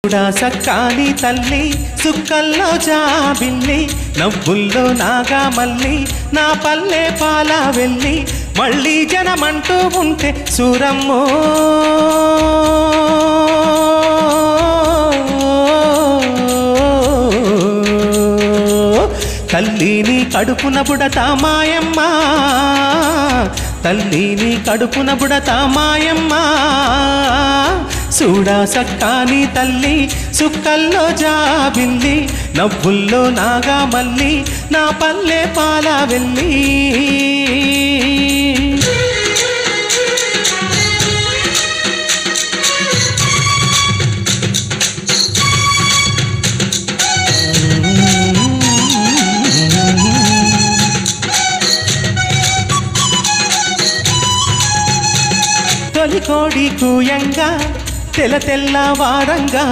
సక్కాని తల్లి సుక్కల్లో జాబిల్లి నవ్వుల్లో నాగా మల్లి నా పల్లె పాల వెళ్ళి మళ్ళీ జనమంటూ ఉంటే సూరమ్మో తల్లిని కడుపున బుడతా మాయమ్మ తల్లిని కడుపున బుడతా మాయమ్మ చూడా సక్కాని తల్లి సుక్కల్లో జాబిల్లి నవ్వుల్లో నాగా మల్లి నా పల్లె పాల వెళ్ళి తొలి కోడి కూయంగా తెల్ల తెల్ల వారంగా